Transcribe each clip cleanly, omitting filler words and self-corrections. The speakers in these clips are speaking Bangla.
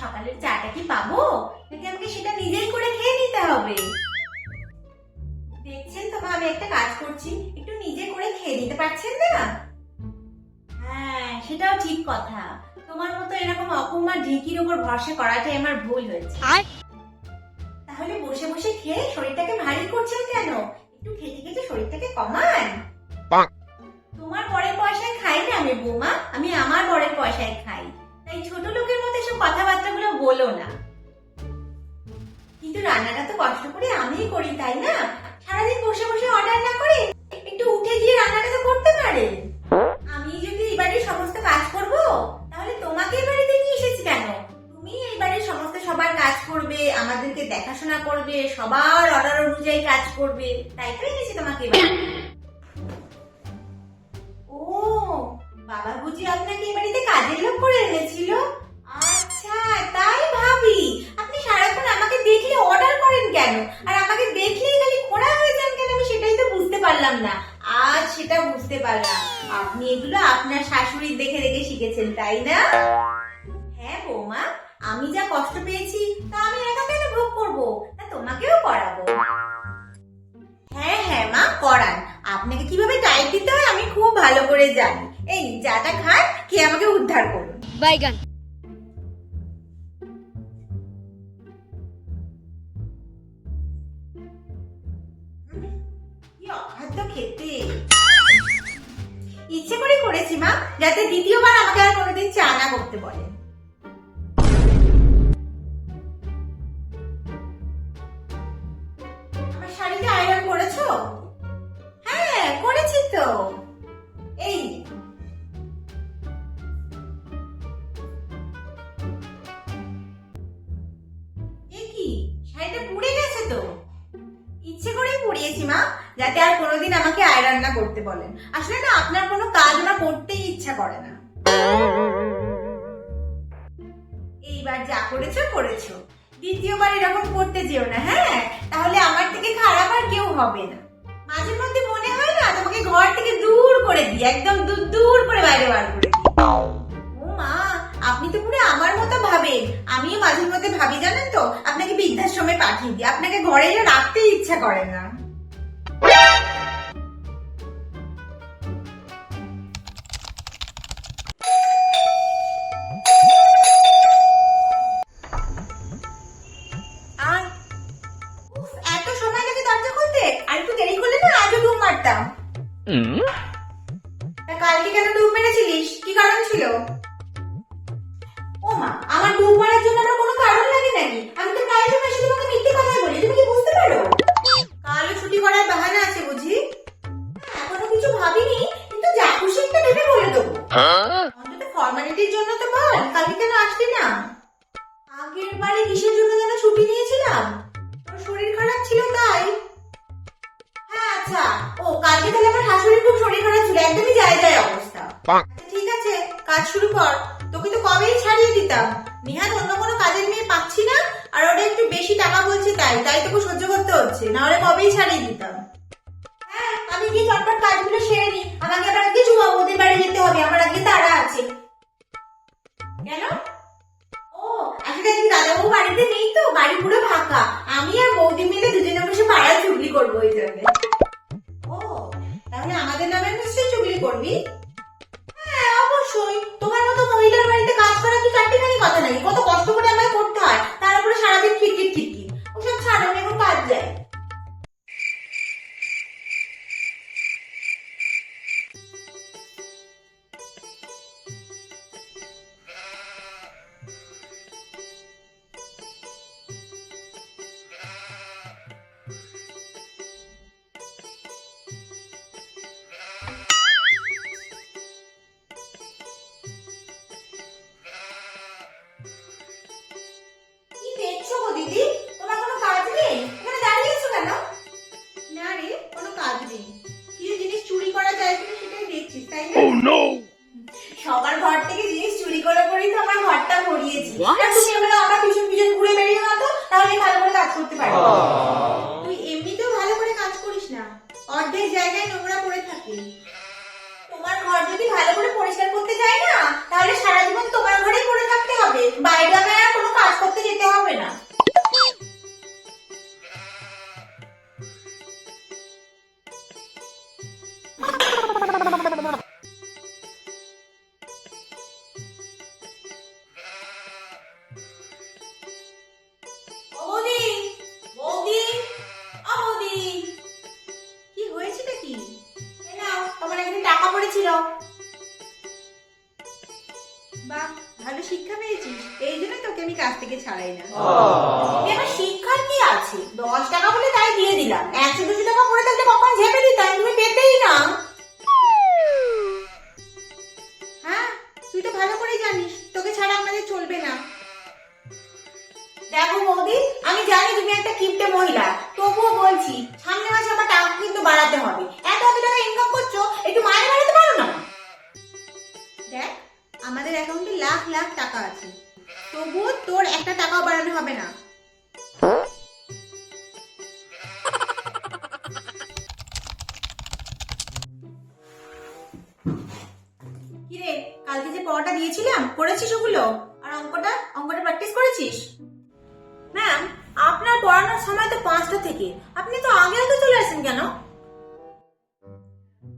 সকালের চাটা কি পাবো, নাকি আমাকে সেটা নিজেই করে খেয়ে নিতে হবে? দেখছেন তো মা, আমি একটা কাজ করছি, একটু নিজে করে খেয়ে নিতে পারছেন না? হ্যাঁ, সেটাও ঠিক কথা। তোমার মতো এরকম অকুমা ঢিকির উপর ভরসা করাটাই আমার ভুল হয়েছে। তাহলে বসে বসে খেয়ে শরীরটাকে ভারী করছেন কেন? একটু খেতে খেতে শরীরটাকে কমান। তোমার বরের পয়সায় খাই না আমি বৌমা, আমি আমার বরের পয়সায় খাই। তাই ছোট লোকের মতো এসব কথাবার্তাগুলো বলো না। কিন্তু রান্নাটা তো কষ্ট করে আমিই করি, তাই না? সারাদিন বসে বসে অর্ডার না করে একটু উঠে গিয়ে রান্নাটা তো করতে পারে। আমি যদি এই বাড়ির সমস্ত কাজ করব, তাহলে তোমাকে এই বাড়িতে নিয়ে এসেছি কেন? তুমি এই বাড়ির সমস্ত সবার কাজ করবে, আমাদেরকে দেখাশোনা করবে, সবার অর্ডার অনুযায়ী কাজ করবে, তাই তো এনেছি তোমাকে এই বাড়িতে। ও, বাবা বুঝি আপনাকে এই বাড়িতে কাজের লোক করে এনেছিল? আচ্ছা, তাই ভাবি। আপনি সারাক্ষণ আমাকে দেখলে অর্ডার করেন কেন, আর আমাকে দেখলেই খালি খোঁড়া হয়ে যান কেন? আমি সেটাই তো বুঝতে পারলাম না। আজ সেটা বুঝতে পারলাম, আপনি এগুলো আপনার শাশুড়ির দেখে দেখে শিখেছেন, তাই না? হ্যাঁ বৌমা, আমি যা কষ্ট পেয়েছি তা আমি একা কেন ভোগ করবো, তা তোমাকেও করাবো। হ্যাঁ হ্যাঁ মা, করান। আপনাকে কিভাবে টাইট দিতে হয় আমি খুব ভালো করে জানি। এই যাটা খান, খেয়ে আমাকে উদ্ধার করুন। বাইগান। কি অখাদ্য খেতে। ইচ্ছে করে করেছি মা, যাতে দ্বিতীয়বার আমাকে আর কোনোদিন চা না করতে বলেন। আমার শাড়িতে আয়রন করেছো? হ্যাঁ করেছি তো। এই কি, শাড়িটা পুড়ে গেছে তো? ইচ্ছে করেই পুড়িয়েছি মা, যাতে আর কোনোদিন আমাকে আয়রন না করতে বলেন। আসলে না, আপনার কোনো কাজ আমার করতেই ইচ্ছা করে না। এইবার যা করেছো করেছো, দ্বিতীয়বার এরকম করতে যেও না, হ্যাঁ? তাহলে আমার থেকে খারাপ আর কেউ হবে না। মাঝে মধ্যে মনে হয় না তোমাকে ঘর থেকে দূর করে দিই, একদম দূর দূর করে বাইরে বার করে দিই। ও মা, আপনি তো পুরো আমার মতো ভাবেন। আমিও মাঝে মধ্যে ভাবি, জানেন তো, আপনাকে বৃদ্ধাশ্রমে পাঠিয়ে দিই, আপনাকে ঘরে রাখতেই ইচ্ছা করে না। আর উফ, এত সময় লাগে দরজা খুলতে? আর একটু দেরি করলে না আজও ডুব মারতাম। তা কালকে কেন ডুব মেরেছিলিস, কি কারণ ছিল? ও মা, আমার ডুব মারার জন্য আমার কোনো কারণ লাগে নাকি? আমি তো প্রায় সময় এসে তোমাকে মিথ্যে কথা বলি, তুমি কি বুঝতে পারো? কালও ছুটি করার বাহানা আছে বুঝি? এখনো কিছু ভাবিনি, কিন্তু যা খুশি একটা ভেবে বলে দেবো। অন্তত ফর্মালিটির জন্য তো বল, কালকে কেন আসলি না? আগের বারে কিসের জন্য যেন ছুটি নিয়েছিলাম? তোর শরীর খারাপ ছিল তাই? হ্যাঁ আচ্ছা, ও কালকে তাহলে আমার শাশুড়ির খুব শরীর খারাপ ছিল, একদমই যায় যায় অবস্থা। আচ্ছা ঠিক আছে, কাজ শুরু কর। তোকে তো কবেই ছাড়িয়ে দিতাম। নিহান অন্য কোনো কাজের মেয়ে পাচ্ছি না, আর ওরা একটু বেশি টাকা বলছে, তাই তাই তোকে সহ্য করতে হচ্ছে, না হলে কবেই ছাড়িয়ে দিতাম। হ্যাঁ, আমি গিয়ে চটপট কাজগুলো সেরে নি, আমাকে আবার আজকে চুমা বৌদির বাড়ি যেতে হবে, আমার আজকে তাড়া আছে। কেন? ও, আসলে আজকে দাদাবাবু বাড়িতে নেই তো, বাড়ি পুরো ফাঁকা। আমি আর বৌদি মিলে দুজনে বসে পাড়ায় চুগলি করবো ওই জন্য। ও, তাহলে আমাদের নামে নিশ্চয়ই চুগলি করবি? হ্যাঁ অবশ্যই, তোমার মতো মহিলার বাড়িতে কাজ করা কি কাট্টিখানি কথা নাকি? কত কষ্ট করে আমায় করতে হয়, তার উপরে সারাদিন খিটখিট খিটখিট। ওসব ছাড়ো, আমি এখন কাজ যাই। কি দেখছো গো দিদি, তোমার কোনো কাজ নেই? এখানে দাঁড়িয়ে আছো কেন? না রে, কোনো কাজ নেই। কিছু জিনিস চুরি করা যায় কিনা সেটাই দেখছিস, তাই না? সবার ঘর থেকে জিনিস চুরি করে করেই তো আমার ঘরটা ভরিয়েছি। আর তুমি এবার আমার পিছন পিছন ঘুরে বেরিয়ে না তো, তাহলে ভালো করে কাজ করতে পারবো। তুই এমনিতেও ভালো করে কাজ করিস না, অর্ধেক জায়গায় নোংরা পড়ে থাকে। তোমার ঘর যদি ভালো করে পরিষ্কার পরিষ্কার করতে যাই না, তাহলে সারা জীবন তোমার ঘরেই পড়ে থাকতে হবে, বাইরে আমায় আর কোনো কাজ করতে যেতে হবে না। বৌদি, বৌদি, ও বৌদি, কি হয়েছেটা কি? এই নাও, তোমার এখানে টাকা পড়েছিল। বাহ, ভালো শিক্ষা পেয়েছিস, এই জন্য তোকে আমি কাজ থেকে ছাড়াই না। আমার শিক্ষার কি আছে? 10 টাকা বলে তাই দিয়ে দিলাম। 100-200 টাকা পড়ে থাকলে কখন ঝেপে দিতাম, তুমি পেতেই না। হ্যাঁ, তুই তো ভালো করেই জানিস তোকে ছাড়া আমাদের চলবে না। দেখো বৌদি, আমি জানি তুমি একটা কিপটে মহিলা, তবুও বলছি সামনে মাসে আমার টাকা কিন্তু বাড়াতে হবে। এত টাকা ইনকাম করছো, একটু মাইনে বাড়াতে পারো না? দেখ, আমাদের অ্যাকাউন্টে লাখ লাখ টাকা আছে, তবুও তোর একটা টাকাও বাড়ানো হবে না। কিরে, কালকে যে পড়াটা দিয়েছিলাম করেছিস ওগুলো? আর অঙ্কটা প্র্যাকটিস করেছিস? ম্যাম, আপনার পড়ানোর সময় তো 5টা থেকে, আপনি তো আগে চলে আসেন কেন?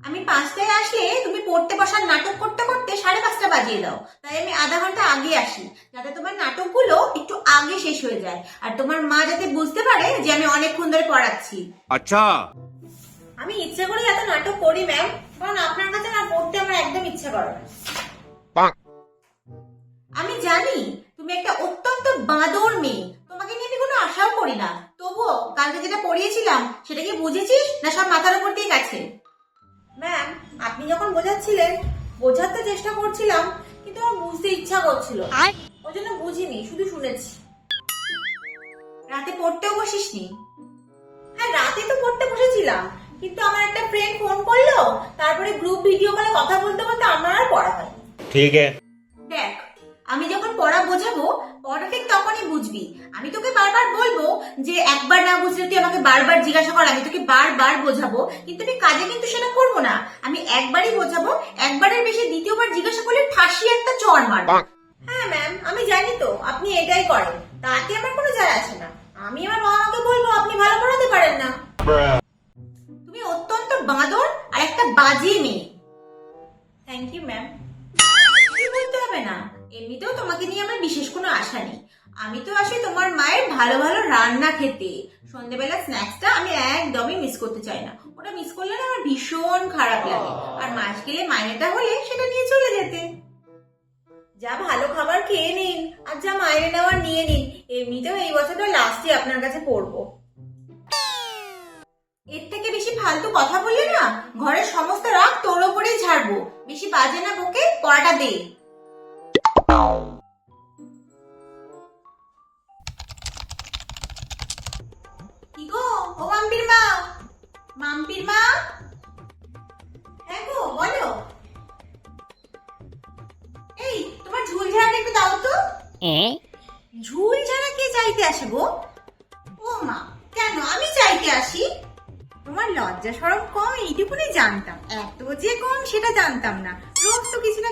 আমি 5টায় আসলে তুমি পড়তে বসার নাটক করতে করতে 5:30 বাজিয়ে দাও, তাই আমি আধা ঘন্টা আগে আসি, যাতে তোমার নাটকগুলো একটু আগে শেষ হয়ে যায়, আর তোমার মা যাতে বুঝতে পারে যে আমি অনেকক্ষণ ধরে পড়াচ্ছি। আচ্ছা, আমি ইচ্ছে করে এত নাটক করি ম্যাম, কারণ আপনার কাছে না পড়তে আমার একদম ইচ্ছা করে না। আমি জানি তুমি একটা অত্যন্ত বাঁদর মেয়ে, তোমাকে নিয়ে আমি কোনো আশাও করি না, তবুও কালকে যেটা পড়িয়েছিলাম সেটা কি বুঝেছিস না সব মাথার উপর দিয়ে গেছে? ম্যাম, আপনি যখন বোঝাচ্ছিলেন, বোঝাতে চেষ্টা করছিলাম, কিন্তু আমার বুঝতে ইচ্ছা করছিল, ওই জন্য বুঝিনি, শুধু শুনেছি। রাতে পড়তেও বসিসনি? হ্যাঁ, রাতে তো পড়তে বসেছিলাম, কিন্তু আমার একটা ফ্রেন্ড ফোন করলো, তারপরে গ্রুপ ভিডিও কলে কথা বলতে বলতে আমার আর পড়া হয়। ঠিক আছে। দেখ, আমি যখন পড়া বোঝাবো, পড়া ঠিক তখনই বুঝবি। আমি তোকে বারবার বলবো যে একবার না বুঝলে তুই আমাকে বারবার জিজ্ঞাসা কর, আমি তোকে বারবার বোঝাবো, কিন্তু আমি কাজে কিন্তু সেটা করবো না। আমি একবারই বোঝাবো, একবারের বেশি দ্বিতীয়বার জিজ্ঞাসা করলে ঠাসি একটা চড় মারবো। হ্যাঁ ম্যাম, আমি জানি তো আপনি এটাই করেন, তাতে আমার কোনো যায় আসে না। আমি আমার মামাকে বলবো আপনি ভালো পড়াতে পারেন না। তুমি অত্যন্ত বাঁদর আর একটা বাজে মেয়ে। Thank you ma'am. কি বলতে হবে না, এমনিতেও তোমাকে নিয়ে আমার বিশেষ কোনো আশা নেই। আমি তো আসি তোমার মায়ের ভালো ভালো রান্না খেতে, সন্ধ্যেবেলা স্ন্যাক্সটা আমি একদমই মিস করতে চাই না। ওটা মিস করলে না আমার ভীষণ খারাপ লাগে, আর মাস গেলে মাইনেটা হলে সেটা নিয়ে চলে যেতে। যা ভালো খাবার খেয়ে নিন, আর যা মাইনে নেওয়ার নিয়ে নিন, এমনিতেও এই বছরটা লাস্টে আপনার কাছে পড়বো। এর থেকে বেশি ফালতু কথা বললে না, ঘরের সমস্ত রাগ তোর ওপরেই ঝাড়বো। বেশি বাজে না বকে পড়াটা দে। কি গো, ও মাম্পির মা, মাম্পির মা? হ্যাঁ গো, বলো। এই, তোমার ঝুল ঝাড়াটা একটু দাও তো। ঝুল ঝাড়া কে চাইতে আসে গো? ও মা, কেন আমি চাইতে আসি? তোমার লজ্জা শরম কম এইটুকুনি জানতাম, এত যে কম সেটা জানতাম না। রোজ তো কিছু না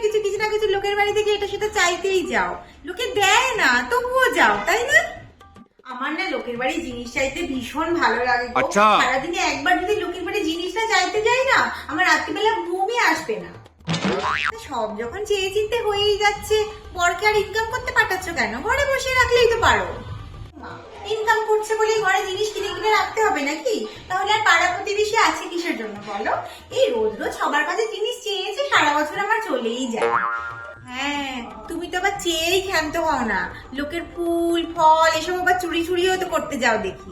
কিছু লোকের বাড়ি থেকে এটা সেটা চাইতেই যাও, লোকে দেয় না তবুও যাও, তাই না? আমার না লোকের বাড়ি জিনিস চাইতে ভীষণ ভালো লাগে গো। আচ্ছা। সারাদিনে একবার যদি লোকের বাড়ি জিনিসটা চাইতে যাই না, আমার রাত্রিবেলা ঘুমই আসবে না। সব যখন চেয়ে চিনতে হয়েই যাচ্ছে, বরকে আর ইনকাম করতে পাঠাচ্ছ কেন? ঘরে বসে রাখলেই তো পারো। ইনকাম করছে বলে ঘরে জিনিস কিনে কিনে রাখতে হবে নাকি? তাহলে আর পাড়া প্রতিবেশী আছে কিসের জন্য বলো? এই রোজ রোজ সবার কাছে জিনিস চেয়েছে, সারা বছর আমার চলেই যায়। হ্যাঁ, তুমি তো আবার চেয়েই ক্ষান্ত হও না, লোকের ফুল ফল এসব আবার চুরি চুরিও তো করতে যাও দেখি।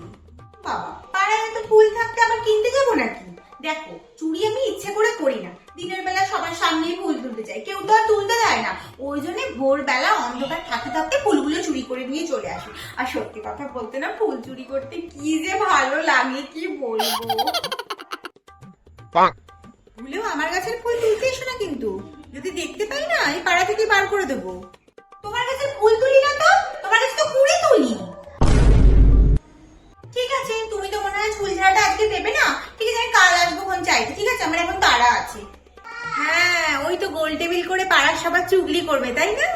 বাবা, পাড়ায় তো ফুল থাকতে আবার কিনতে যাবো নাকি? দেখো, চুরি আমি ইচ্ছে করে করি না, দিনের বেলা সবার সামনেই ফুল তুলতে চাই, কেউ তো আর তুলতে দেয় না, ওই জন্য ভোরবেলা অন্ধকার থাকতে থাকতে ফুলগুলো চুরি করে নিয়ে চলে আসি। আর সত্যি কথা বলতে না, ফুল চুরি করতে কি যে ভালো লাগে কি বলবো। ভুলেও আমার গাছের ফুল তুলতে এসো না কিন্তু, যদি দেখতে পাই না এই পাড়া থেকে বার করে দেবো। তোমার কাছে ফুল তুলি না তো, তোমার কাছে তো কুড়ি তুলি। ঠিক আছে, তুমি তো মনে হয় চুল ঝাড়াটা আজকে দেবে না, ঠিক আছে আমি কাল আসবো ফোন চাইতে, ঠিক আছে? আমার এখন তাড়া আছে। হ্যাঁ, ওই ওই তো গোল টেবিল করে পাড়ার সবার চুগলি করবে, তাই না?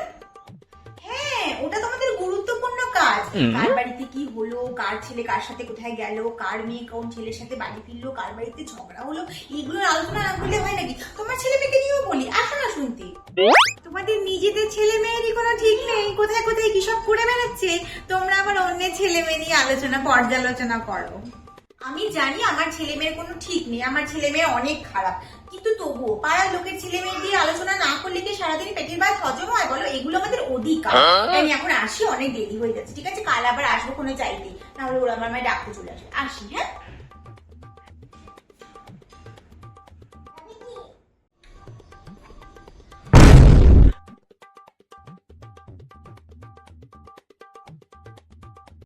হ্যাঁ, ওটা তোমাদের গুরুত্বপূর্ণ কাজ। কার বাড়িতে কি হলো, কার ছেলে কার সাথে কোথায় গেল, কার মেয়ে কোন ছেলের সাথে বাড়ি ফিরলো, কার বাড়িতে ঝগড়া হলো, এগুলোর আলোচনা না করলে হয় নাকি? তোমার ছেলে মেয়েকে নিয়েও বলি, আসো না শুনতে। তোমাদের নিজেদের ছেলে মেয়েরই কোনো ঠিক নেই, কোথায় কোথায় কি সব করে বেড়াচ্ছে, তোমরা আবার অন্যের ছেলে মেয়ে নিয়ে আলোচনা পর্যালোচনা করো। আমি জানি আমার ছেলে মেয়ের কোনো ঠিক নেই, আমার ছেলে মেয়ে অনেক খারাপ, কিন্তু তবুও পাড়ার লোকের ছেলে মেয়ে দিয়ে আলোচনা না করলে কি সারাদিন পেটের ভাত হজম হয় বলো? এগুলো আমাদের অধিকার। আমি এখন আসি, অনেক দেরি হয়ে যাচ্ছে, ঠিক আছে? কাল আবার আসবো কোনো চাইতে, নাহলে ওরা আমার ডাকতে চলে আসে। আসি, হ্যাঁ।